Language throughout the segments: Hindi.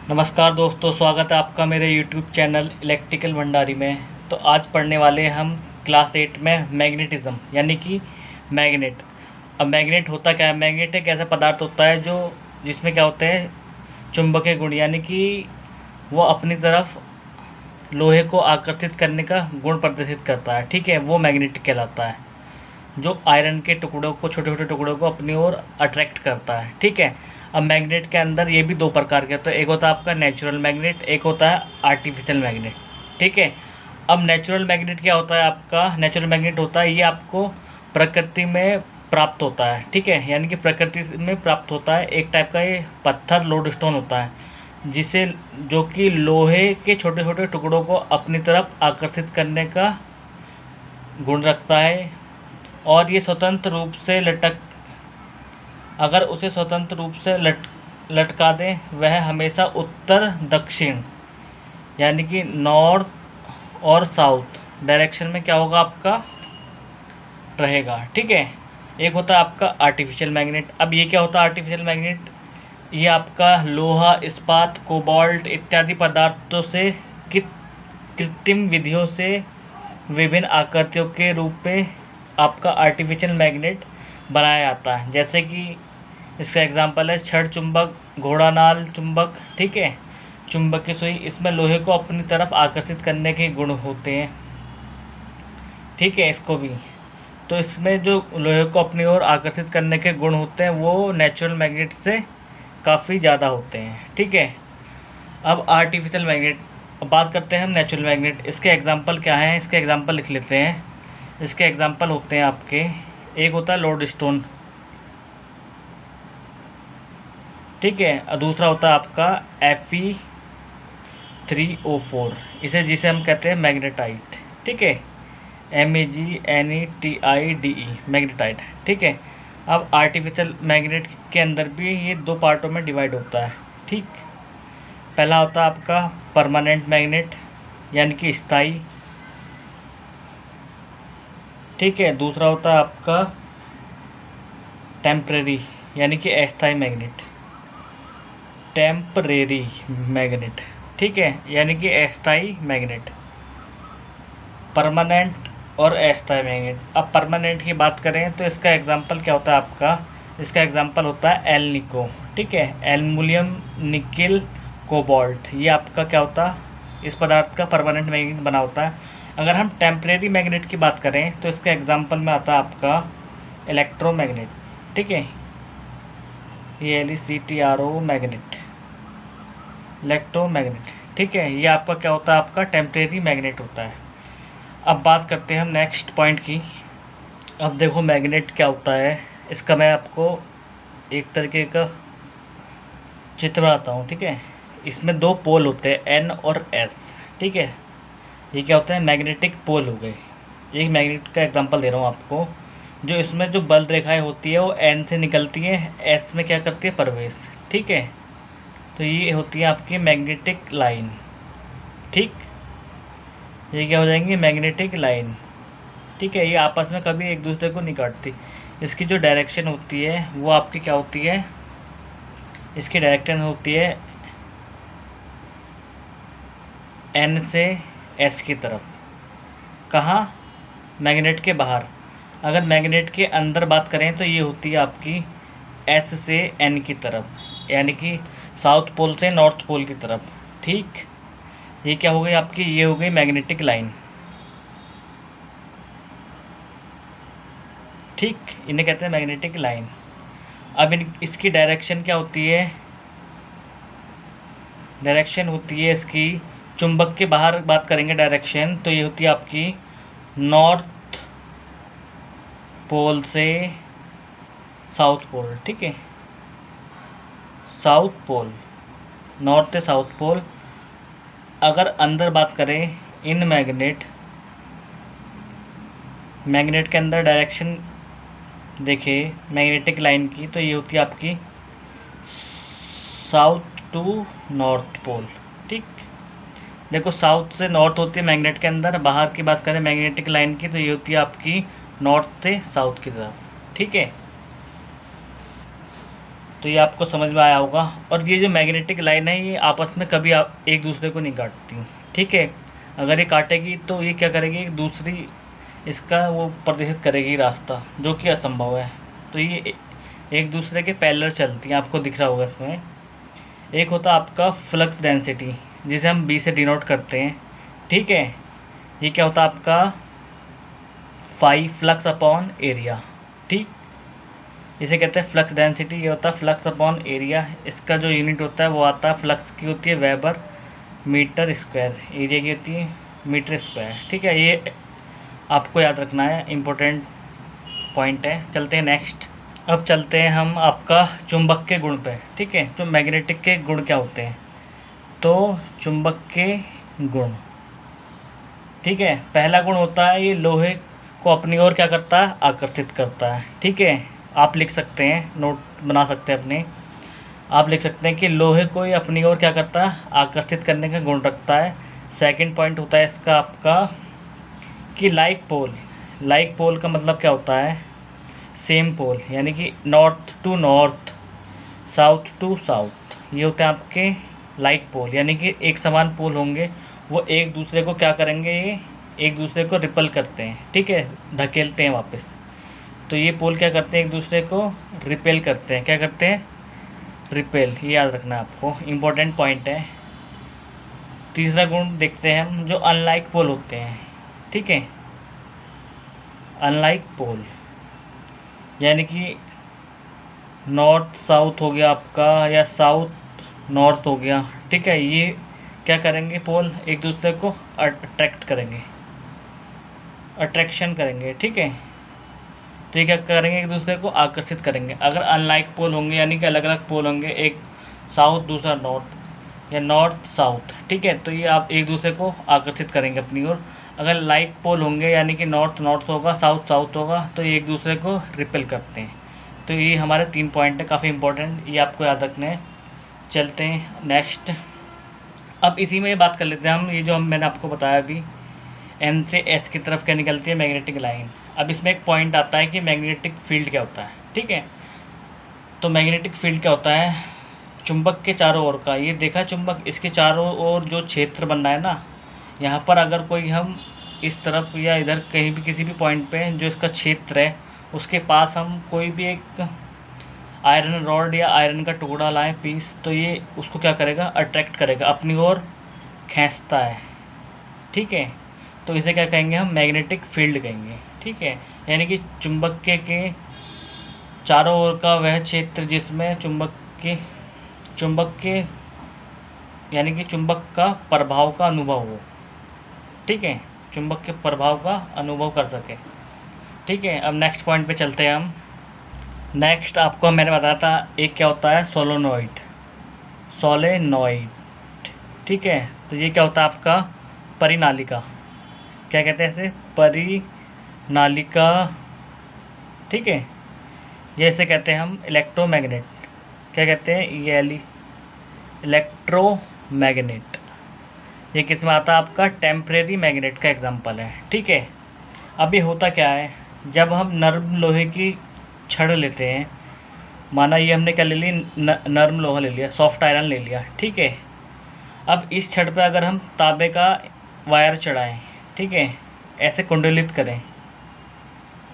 नमस्कार दोस्तों, स्वागत है आपका मेरे YouTube चैनल इलेक्ट्रिकल भंडारी में। तो आज पढ़ने वाले हैं हम क्लास 8 में मैग्नेटिज्म यानी कि मैग्नेट। अब मैग्नेट होता क्या है? मैग्नेट एक ऐसा पदार्थ होता है जो जिसमें क्या होते हैं, चुंबकीय गुण, यानी कि वो अपनी तरफ लोहे को आकर्षित करने का गुण प्रदर्शित करता है। ठीक है, वो मैग्नेट कहलाता है, जो आयरन के टुकड़ों को, छोटे छोटे टुकड़ों को अपनी ओर अट्रैक्ट करता है। ठीक है। अब मैग्नेट के अंदर ये भी दो प्रकार के होते हैं, एक होता है आपका नेचुरल मैग्नेट, एक होता है आर्टिफिशियल मैग्नेट। ठीक है। अब नेचुरल मैग्नेट क्या होता है? आपका नेचुरल मैग्नेट होता है, ये आपको प्रकृति में प्राप्त होता है। ठीक है, यानी कि प्रकृति में प्राप्त होता है। एक टाइप का ये पत्थर लोडस्टोन होता है, जिसे जो कि लोहे के छोटे छोटे टुकड़ों को अपनी तरफ आकर्षित करने का गुण रखता है। और ये स्वतंत्र रूप से अगर उसे स्वतंत्र रूप से लटका दें, वह हमेशा उत्तर दक्षिण यानी कि नॉर्थ और साउथ डायरेक्शन में क्या होगा, आपका रहेगा। ठीक है। एक होता है आपका आर्टिफिशियल मैग्नेट। अब ये क्या होता है आर्टिफिशियल मैग्नेट? ये आपका लोहा, इस्पात, कोबाल्ट इत्यादि पदार्थों से कृत्रिम विधियों से विभिन्न आकृतियों के रूप में आपका आर्टिफिशियल मैग्नेट बनाया जाता है। जैसे कि इसका एग्जांपल है छड़ चुंबक, घोड़ानाल चुंबक। ठीक है, चुंबक की सुई, इसमें लोहे को अपनी तरफ आकर्षित करने के गुण होते हैं। ठीक है, इसको भी तो इसमें जो लोहे को अपनी ओर आकर्षित करने के गुण होते हैं वो नेचुरल मैग्नेट से काफ़ी ज़्यादा होते हैं। ठीक है। अब आर्टिफिशियल मैग्नेट, अब बात करते हैं हम नेचुरल मैग्नेट। इसके एग्जांपल क्या हैं? इसके एग्जांपल लिख लेते हैं। इसके एग्जांपल होते हैं आपके, एक होता है लोडस्टोन। ठीक है, और दूसरा होता है आपका Fe3O4, जिसे हम कहते हैं मैग्नेटाइट। ठीक है, MEGNETIDE मैग्नेटाइट। ठीक है। अब आर्टिफिशियल मैग्नेट के अंदर भी ये दो पार्टों में डिवाइड होता है। ठीक, पहला होता है आपका परमानेंट मैग्नेट यानी कि स्थायी। ठीक है, दूसरा होता है आपका टेम्परेरी यानी कि अस्थायी मैग्नेट, टेम्परेरी मैग्नेट। ठीक है, यानी कि अस्थायी मैग्नेट, परमानेंट और अस्थायी मैग्नेट। अब परमानेंट की बात करें तो इसका एग्जांपल क्या होता है आपका? इसका एग्जांपल होता है एल्निको। ठीक है, एल्युमिनियम, निकिल, कोबाल्ट, ये आपका क्या होता है, इस पदार्थ का परमानेंट मैग्नेट बना होता है। अगर हम टेम्परेरी मैग्नेट की बात करें तो इसका एग्जांपल में आता है आपका इलेक्ट्रोमैग्नेट। ठीक है, ये ELECTRO मैग्नेट, इलेक्ट्रोमैग्नेट। ठीक है, ये आपका क्या होता है, आपका टेम्परेरी मैग्नेट होता है। अब बात करते हैं हम नेक्स्ट पॉइंट की। अब देखो मैग्नेट क्या होता है, इसका मैं आपको एक तरीके का चित्र बनाता हूँ। ठीक है, इसमें दो पोल होते हैं, N और S। ठीक है, ये क्या होते हैं, मैग्नेटिक पोल हो गए। एक मैग्नेट का एग्जांपल दे रहा हूँ आपको, जो इसमें जो बल रेखाएं होती है वो N से निकलती है, S में क्या करती है, प्रवेश। ठीक है, तो ये होती है आपकी मैग्नेटिक लाइन। ठीक, ये क्या हो जाएंगी, मैग्नेटिक लाइन। ठीक है, ये आपस में कभी एक दूसरे को नहीं काटती। इसकी जो डायरेक्शन होती है वो आपकी क्या होती है, इसकी डायरेक्शन होती है N से S की तरफ। कहाँ? मैग्नेट के बाहर। अगर मैग्नेट के अंदर बात करें तो ये होती है आपकी S से N की तरफ, यानी कि साउथ पोल से नॉर्थ पोल की तरफ। ठीक, ये क्या हो गई आपकी, ये हो गई मैग्नेटिक लाइन। ठीक, इन्हें कहते हैं मैग्नेटिक लाइन। अब इसकी डायरेक्शन क्या होती है? डायरेक्शन होती है इसकी, चुंबक के बाहर बात करेंगे डायरेक्शन, तो ये होती है आपकी नॉर्थ पोल से साउथ पोल। ठीक है, साउथ पोल, नॉर्थ से साउथ पोल। अगर अंदर बात करें इन मैग्नेट के अंदर डायरेक्शन देखें मैग्नेटिक लाइन की, तो ये होती है आपकी साउथ टू नॉर्थ पोल। ठीक, देखो साउथ से नॉर्थ होती है मैग्नेट के अंदर, बाहर की बात करें मैग्नेटिक लाइन की तो ये होती है आपकी नॉर्थ से साउथ की तरफ। ठीक है, तो ये आपको समझ में आया होगा। और ये जो मैग्नेटिक लाइन है ये आपस में कभी आप एक दूसरे को नहीं काटती, ठीक है। अगर ये काटेगी तो ये क्या करेगी, दूसरी इसका वो प्रदर्शित करेगी रास्ता, जो कि असंभव है। तो ये एक दूसरे के पैरेलल चलती हैं, आपको दिख रहा होगा इसमें। एक होता है आपका फ्लक्स डेंसिटी, जिसे हम बी से डिनोट करते हैं, ठीक है। ये क्या होता है आपका फाई फ्लक्स अपॉन एरिया, ठीक। इसे कहते हैं फ्लक्स डेंसिटी। ये होता है फ्लक्स अपॉन एरिया। इसका जो यूनिट होता है वो आता है, फ्लक्स की होती है वेबर मीटर स्क्वायर, एरिया की होती है मीटर स्क्वायर, ठीक है। ये आपको याद रखना है, इम्पोर्टेंट पॉइंट है। चलते हैं नेक्स्ट। अब चलते हैं हम आपका चुंबक के गुण पे, ठीक है। तो मैग्नेटिक के गुण क्या होते हैं, तो चुंबक के गुण, ठीक है। पहला गुण होता है ये लोहे को अपनी ओर क्या करता है, आकर्षित करता है, ठीक है। आप लिख सकते हैं, नोट बना सकते हैं अपने, आप लिख सकते हैं कि लोहे को ये अपनी ओर क्या करता है, आकर्षित करने का गुण रखता है। सेकंड पॉइंट होता है इसका आपका कि लाइक पोल का मतलब क्या होता है, सेम पोल, यानी कि north to north, south to south, ये होते हैं आपके लाइक पोल, यानी कि एक समान पोल होंगे, वो एक दूसरे को क्या करेंगे, ये एक दूसरे को रिपल करते हैं, ठीक है, धकेलते हैं वापस। तो ये पोल क्या करते हैं, एक दूसरे को रिपेल करते हैं, क्या करते हैं, रिपेल। ये याद रखना है आपको, इम्पोर्टेंट पॉइंट है। तीसरा गुण देखते हैं हम, जो अनलाइक पोल होते हैं, ठीक है। अनलाइक पोल यानी कि नॉर्थ साउथ हो गया आपका, या साउथ नॉर्थ हो गया, ठीक है। ये क्या करेंगे, पोल एक दूसरे को अट्रैक्ट करेंगे, अट्रैक्शन करेंगे, ठीक है। तो ये क्या करेंगे, एक दूसरे को आकर्षित करेंगे। अगर अनलाइक पोल होंगे, यानी कि अलग अलग पोल होंगे, एक साउथ दूसरा नॉर्थ या नॉर्थ साउथ, ठीक है, तो ये आप एक दूसरे को आकर्षित करेंगे अपनी ओर। अगर लाइक पोल होंगे, यानी कि नॉर्थ नॉर्थ होगा, साउथ साउथ होगा, तो ये एक दूसरे को रिपेल करते हैं। तो ये हमारे 3 पॉइंट है, काफ़ी इंपॉर्टेंट, ये आपको याद रखने हैं। चलते हैं नेक्स्ट। अब इसी में बात कर लेते हैं हम, ये जो मैंने आपको बताया अभी, एन से एस की तरफ क्या निकलती है, मैग्नेटिक लाइन। अब इसमें एक पॉइंट आता है कि मैग्नेटिक फील्ड क्या होता है, ठीक है। तो मैग्नेटिक फील्ड क्या होता है, चुंबक के चारों ओर का, ये देखा चुंबक, इसके चारों ओर जो क्षेत्र बन रहा है ना, यहाँ पर अगर कोई हम इस तरफ या इधर कहीं भी किसी भी पॉइंट पे जो इसका क्षेत्र है, उसके पास हम कोई भी एक आयरन रॉड या आयरन का टुकड़ा लाएं पीस, तो ये उसको क्या करेगा, अट्रैक्ट करेगा, अपनी ओर खींचता है, ठीक है। तो इसे क्या कहेंगे हम, मैग्नेटिक फील्ड कहेंगे, ठीक है। यानी कि चुंबक के चारों ओर का वह क्षेत्र जिसमें चुंबक के यानी कि चुंबक का प्रभाव का अनुभव हो, ठीक है, चुंबक के प्रभाव का अनुभव कर सके, ठीक है। अब नेक्स्ट पॉइंट पे चलते हैं हम। नेक्स्ट आपको मैंने बताया था, एक क्या होता है, सोलेनोइड, ठीक है। तो ये क्या होता है आपका, परिनालिका, क्या कहते हैं इसे, परिनालिका, ठीक है। ये इसे कहते हैं हम इलेक्ट्रोमैग्नेट, क्या कहते हैं, ये इलेक्ट्रोमैग्नेट। ये किस में आता है आपका, टेम्परेरी मैग्नेट का एग्जांपल है, ठीक है। अब ये होता क्या है, जब हम नर्म लोहे की छड़ लेते हैं, माना ये हमने क्या ले ली, नर्म लोहा ले लिया, सॉफ्ट आयरन ले लिया, ठीक है। अब इस छड़ पे अगर हम तांबे का वायर चढ़ाएं, ठीक है, ऐसे कुंडलित करें,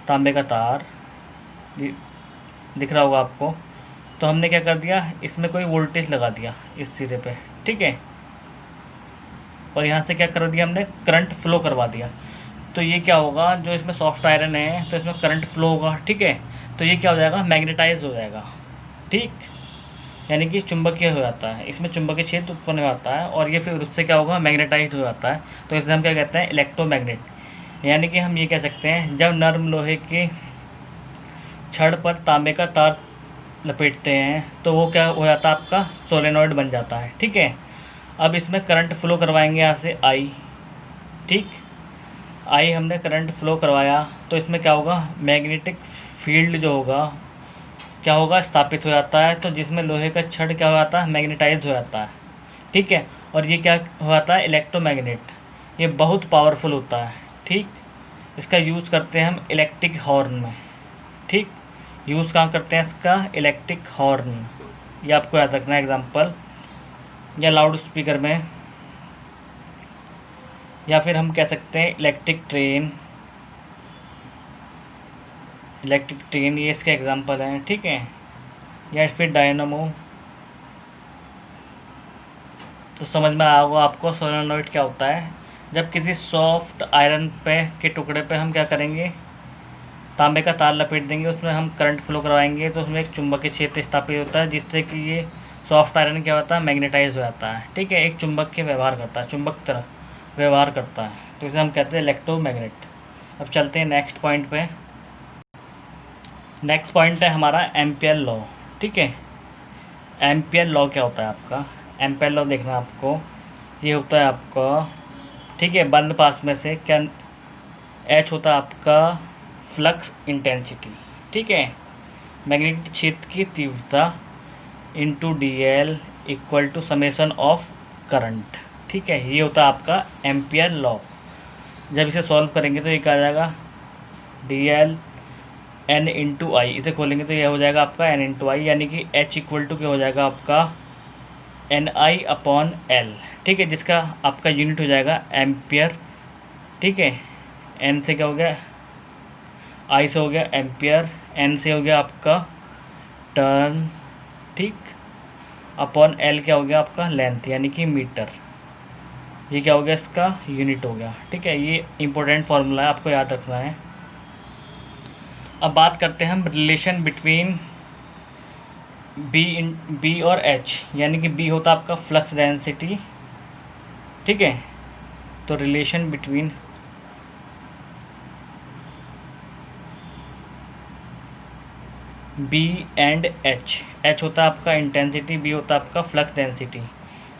तांबे का तार दिख रहा होगा आपको, तो हमने क्या कर दिया, इसमें कोई वोल्टेज लगा दिया इस सिरे पे, ठीक है, और यहाँ से क्या कर दिया हमने, करंट फ्लो करवा दिया। तो ये क्या होगा, जो इसमें सॉफ्ट आयरन है तो इसमें करंट फ्लो होगा, ठीक है। तो ये क्या हो जाएगा, मैग्नेटाइज हो जाएगा, ठीक, यानी कि चुंबकीय हो जाता है, इसमें चुंबकीय क्षेत्र उत्पन्न हो जाता है, और ये फिर उससे क्या होगा, मैग्नेटाइज हो जाता है। तो इसे हम क्या कहते हैं, इलेक्ट्रोमैग्नेट। यानी कि हम ये कह सकते हैं, जब नर्म लोहे के छड़ पर तांबे का तार लपेटते हैं तो वो क्या हो जाता है, आपका सोलेनॉइड बन जाता है, ठीक है। अब इसमें करंट फ्लो करवाएंगे यहाँ से आई, ठीक, आई हमने करंट फ्लो करवाया, तो इसमें क्या होगा, मैग्नेटिक फील्ड जो होगा क्या होगा, स्थापित हो जाता है। तो जिसमें लोहे का छड़ क्या हो जाता है, मैग्नेटाइज हो जाता है, ठीक है। और ये क्या हो जाता है, इलेक्ट्रोमैग्नेट, ये बहुत पावरफुल होता है, ठीक। इसका यूज़ करते हैं हम इलेक्ट्रिक हॉर्न में, ठीक, यूज़ कहाँ करते हैं इसका, इलेक्ट्रिक हॉर्न, ये आपको याद रखना है एग्जांपल, या लाउड स्पीकर में, या फिर हम कह सकते हैं इलेक्ट्रिक ट्रेन, ये इसके एग्जांपल हैं, ठीक है। या फिर डायनामो। तो समझ में आया होगा आपको सोलेनोइड क्या होता है। जब किसी सॉफ्ट आयरन पे के टुकड़े पे हम क्या करेंगे, तांबे का तार लपेट देंगे, उसमें हम करंट फ्लो करवाएंगे, तो उसमें एक चुंबकीय क्षेत्र स्थापित होता है, जिससे कि ये सॉफ्ट आयरन क्या होता है, मैग्नेटाइज हो जाता है, ठीक है। एक चुंबक के व्यवहार करता है, चुंबक की तरह व्यवहार करता है, तो इसे हम कहते हैं इलेक्ट्रोमैग्नेट। अब चलते हैं नेक्स्ट पॉइंट पे। नेक्स्ट पॉइंट है हमारा एम्पियर लॉ, ठीक है। एम्पियर लॉ क्या होता है आपका, एम्पियर लॉ देखना आपको, ये होता है आपका, ठीक है, बंद पास में से क्या, एच होता है आपका फ्लक्स इंटेंसिटी, ठीक है, मैग्नेटिक क्षेत्र की तीव्रता into D L equal to summation of current, ठीक है। ये होता है आपका एम्पियर लॉ। जब इसे सॉल्व करेंगे तो ये क्या आ जाएगा, डी एल एन इंटू आई, इसे खोलेंगे तो यह हो जाएगा आपका एन इंटू आई, यानी कि एच इक्वल टू क्या हो जाएगा आपका एन आई अपॉन एल, ठीक है, जिसका आपका यूनिट हो जाएगा एम्पियर, ठीक है। एन से क्या हो गया, आई से हो गया एम्पियर, एन से हो गया आपका टर्न, ठीक, अपॉन एल क्या हो गया आपका लेंथ, यानी कि मीटर, ये क्या हो गया इसका यूनिट हो गया, ठीक है। ये इंपॉर्टेंट फार्मूला है, आपको याद रखना है। अब बात करते हैं हम रिलेशन बिटवीन बी और एच, यानी कि बी होता है आपका फ्लक्स डेंसिटी, ठीक है। तो relation between B and H होता है आपका इंटेंसिटी, बी होता है आपका फ्लक्स डेंसिटी,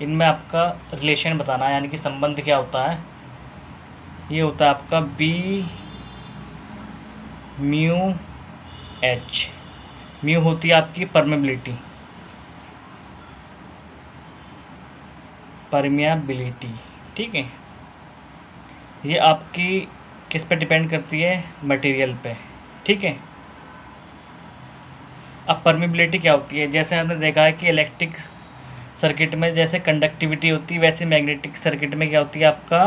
इनमें आपका रिलेशन बताना है, यानी कि संबंध क्या होता है। ये होता है आपका बी म्यू एच, म्यू होती है आपकी परमेबिलिटी, ठीक है। ये आपकी किस पे डिपेंड करती है, मटेरियल पे, ठीक है। अब परमेबिलिटी क्या होती है, जैसे हमने देखा है कि इलेक्ट्रिक सर्किट में जैसे कंडक्टिविटी होती है, वैसे मैग्नेटिक सर्किट में क्या होती है आपका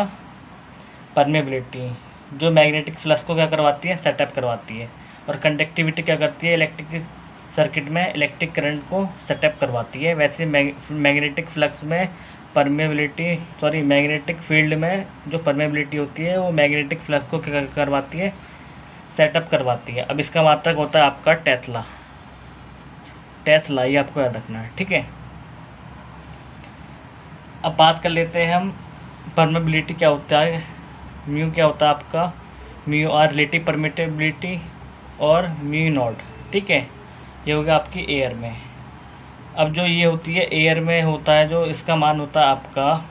परमेबिलिटी, जो मैग्नेटिक फ्लक्स को क्या करवाती है, सेटअप करवाती है, और कंडक्टिविटी क्या करती है, इलेक्ट्रिक सर्किट में इलेक्ट्रिक करंट को सेटअप करवाती है। वैसे मैग्नेटिक फ्लक्स में मैग्नेटिक फील्ड में जो परमेबिलिटी होती है वो मैग्नेटिक फ्लक्स को क्या करवाती है, सेटअप करवाती है। अब इसका मात्रक होता है आपका टेस्ला, ये आपको याद रखना है, ठीक है। अब बात कर लेते हैं हम परमेबिलिटी क्या होता है, म्यू क्या होता है आपका, म्यू आर रिलेटिव परमिटेबिलिटी और म्यू नॉट, ठीक है। ये हो गया आपकी एयर में। अब जो ये होती है एयर में होता है, जो इसका मान होता है आपका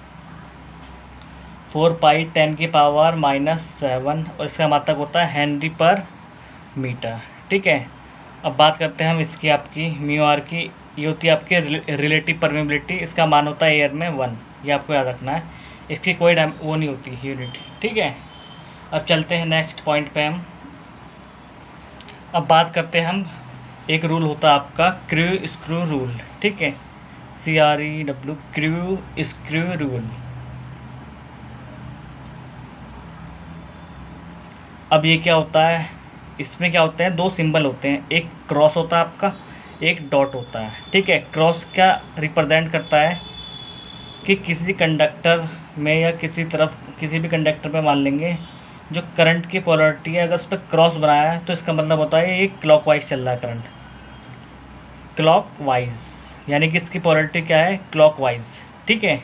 4 पाई 10 की पावर -7, और इसका मात्रक होता है हेनरी पर मीटर, ठीक है। अब बात करते हैं हम इसकी आपकी म्यू आर की, ये होती है आपकी रिलेटिव परमेबिलिटी, इसका मान होता है एयर में 1, ये आपको याद रखना है, इसकी कोई वो नहीं होती यूनिट, ठीक है। अब चलते हैं नेक्स्ट पॉइंट पे हम। अब बात करते हैं हम, एक रूल होता है आपका क्रू स्क्रू रूल, ठीक है, CREW, क्रू स्क्रू रूल। अब ये क्या होता है, इसमें क्या होते हैं, दो सिंबल होते हैं, एक क्रॉस होता है आपका, एक डॉट होता है, ठीक है। क्रॉस क्या रिप्रेजेंट करता है कि किसी कंडक्टर में या किसी भी कंडक्टर पे मान लेंगे जो करंट की पोलैरिटी है, अगर उस पर क्रॉस बनाया है तो इसका मतलब होता है ये क्लॉकवाइज चल रहा है करंट, क्लॉकवाइज, यानी कि इसकी पोलैरिटी क्या है, क्लॉकवाइज, ठीक है।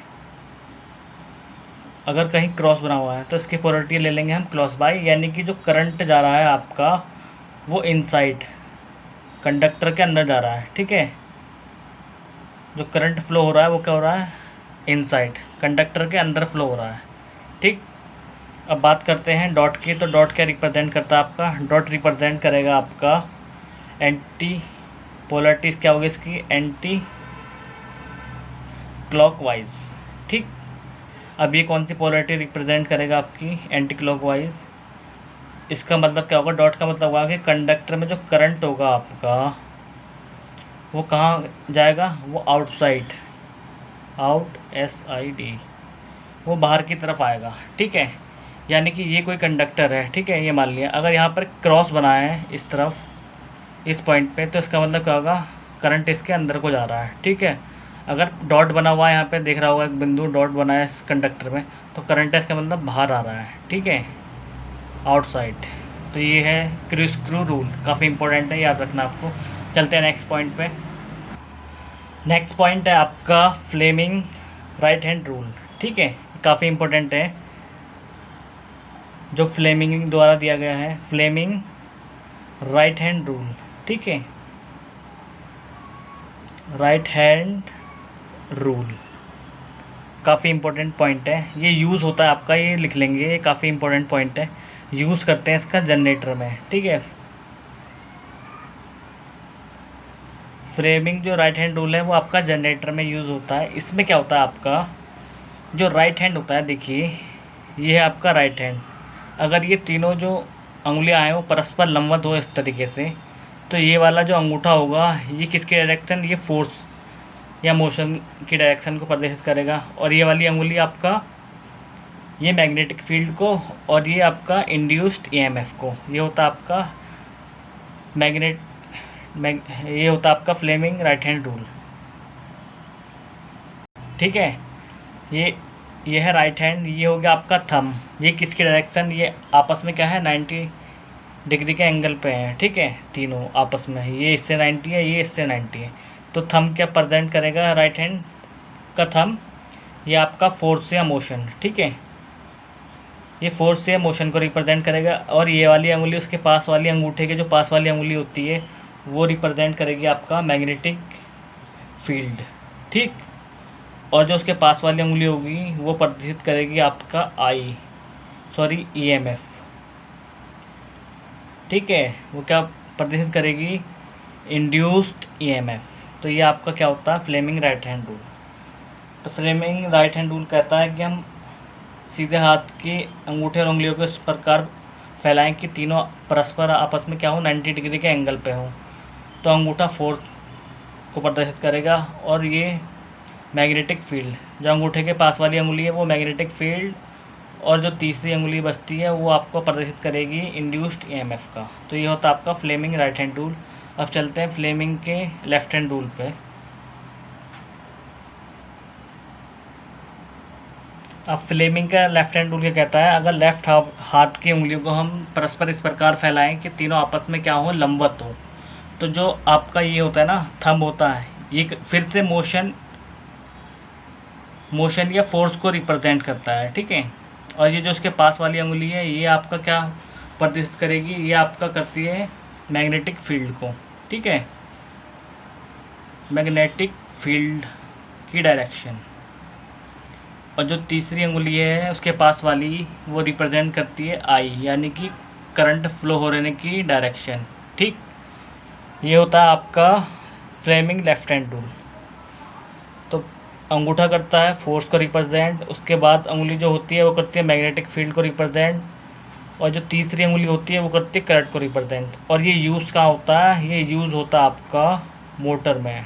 अगर कहीं क्रॉस बना हुआ है तो इसकी पोलैरिटी ले लेंगे हम क्रॉस बाय, यानी कि जो करंट जा रहा है आपका वो इनसाइड कंडक्टर के अंदर जा रहा है, ठीक है। जो करंट फ्लो हो रहा है वो क्या हो रहा है, इनसाइड कंडक्टर के अंदर फ्लो हो रहा है, ठीक। अब बात करते हैं डॉट की, तो डॉट क्या रिप्रेजेंट करता है आपका, डॉट रिप्रेजेंट करेगा आपका एंटी पोलैरिटी, क्या होगी इसकी, एंटी क्लॉकवाइज, ठीक। अब ये कौन सी पोलैरिटी रिप्रेजेंट करेगा आपकी एंटी क्लॉकवाइज, इसका मतलब क्या होगा, डॉट का मतलब होगा कि कंडक्टर में जो करंट होगा आपका वो कहाँ जाएगा, वो आउटसाइड, SID, वो बाहर की तरफ आएगा। ठीक है, यानी कि ये कोई कंडक्टर है, ठीक है, ये मान लिया। अगर यहाँ पर क्रॉस बना है इस तरफ, इस पॉइंट पे, तो इसका मतलब क्या होगा, करंट इसके अंदर को जा रहा है। ठीक है, अगर डॉट बना हुआ है, यहाँ पे देख रहा होगा एक बिंदु डॉट बना है इस कंडक्टर में, तो करंट है, इसका मतलब बाहर आ रहा है। ठीक है, आउटसाइड। तो ये है क्रू रूल, काफ़ी इंपॉर्टेंट है, याद रखना आपको। चलते हैं नेक्स्ट पॉइंट पे। नेक्स्ट पॉइंट है आपका फ्लेमिंग राइट हैंड रूल। ठीक है, काफ़ी इंपॉर्टेंट है, जो फ्लेमिंग द्वारा दिया गया है, फ्लेमिंग राइट हैंड रूल। ठीक है, राइट हैंड रूल काफ़ी इंपॉर्टेंट पॉइंट है। ये यूज़ होता है आपका, ये लिख लेंगे, ये काफ़ी इंपॉर्टेंट पॉइंट है। यूज़ करते हैं इसका जनरेटर में। ठीक है, फ्रेमिंग जो राइट हैंड रूल है वो आपका जनरेटर में यूज़ होता है। इसमें क्या होता है, आपका जो राइट हैंड होता है, देखिए ये है आपका राइट हैंड। अगर ये तीनों जो अंगुलियां हैं वो परस्पर लंबवत हो इस तरीके से, तो ये वाला जो अंगूठा होगा ये किसकी डायरेक्शन, ये फोर्स या मोशन की डायरेक्शन को प्रदर्शित करेगा। और ये वाली अंगुली आपका ये मैग्नेटिक फील्ड को, और ये आपका इंड्यूस्ड EMF को। ये होता है आपका ये होता है आपका फ्लेमिंग राइट हैंड रूल। ठीक है, ये है राइट हैंड, ये हो गया आपका थंब। ये किसकी डायरेक्शन, ये आपस में क्या है, 90 डिग्री के एंगल पे है। ठीक है, तीनों आपस में, ये इससे 90 है, ये इससे 90 है। तो थंब क्या प्रेजेंट करेगा, राइट हैंड का थंब, ये आपका फोर्स या मोशन। ठीक है, ये फोर्स या मोशन को रिप्रेजेंट करेगा। और ये वाली अंगुली उसके पास वाली अंगूठे के जो पास वाली अंगुली होती है वो रिप्रेजेंट करेगी आपका मैग्नेटिक फील्ड। ठीक, और जो उसके पास वाली अंगुली होगी वो प्रदर्शित करेगी आपका EMF। ठीक है, वो क्या प्रदर्शित करेगी, इंड्यूस्ड EMF। तो ये आपका क्या होता है, फ्लेमिंग राइट हैंड रूल। तो फ्लेमिंग राइट हैंड रूल कहता है कि हम सीधे हाथ के अंगूठे और उंगलियों को इस प्रकार फैलाएं कि तीनों परस्पर आपस में क्या हो, 90 डिग्री के एंगल पे हो। तो अंगूठा फोर्स को प्रदर्शित करेगा, और ये मैग्नेटिक फील्ड, जो अंगूठे के पास वाली अंगुली है वो मैग्नेटिक फील्ड, और जो तीसरी अंगुली बचती है वो आपको प्रदर्शित करेगी इंड्यूस्ड EMF का। तो ये होता है आपका फ्लेमिंग राइट हैंड रूल। अब चलते हैं फ्लेमिंग के लेफ्ट हैंड रूल पे। अब फ्लेमिंग का लेफ्ट हैंड रूल क्या कहता है, अगर लेफ्ट हाथ की उंगलियों को हम परस्पर इस प्रकार फैलाएं कि तीनों आपस में क्या हो, लंबवत हो, तो जो आपका ये होता है ना, थंब होता है, ये फिर से मोशन या फोर्स को रिप्रेजेंट करता है। ठीक है, और ये जो उसके पास वाली अंगुली है ये आपका क्या प्रदर्शित करेगी, ये आपका करती है मैग्नेटिक फील्ड को। ठीक है, मैग्नेटिक फील्ड की डायरेक्शन। और जो तीसरी अंगुली है उसके पास वाली वो रिप्रेजेंट करती है यानी कि करंट फ्लो हो रहने की डायरेक्शन। ठीक, ये होता है आपका फ्लेमिंग लेफ्ट हैंड रूल। तो अंगूठा करता है फोर्स को रिप्रेजेंट, उसके बाद अंगुली जो होती है वो करती है मैग्नेटिक फील्ड को रिप्रेजेंट, और जो तीसरी अंगुली होती है वो करती है करंट को रिप्रेजेंट। और ये यूज़ कहाँ होता है, ये यूज़ होता है आपका मोटर में।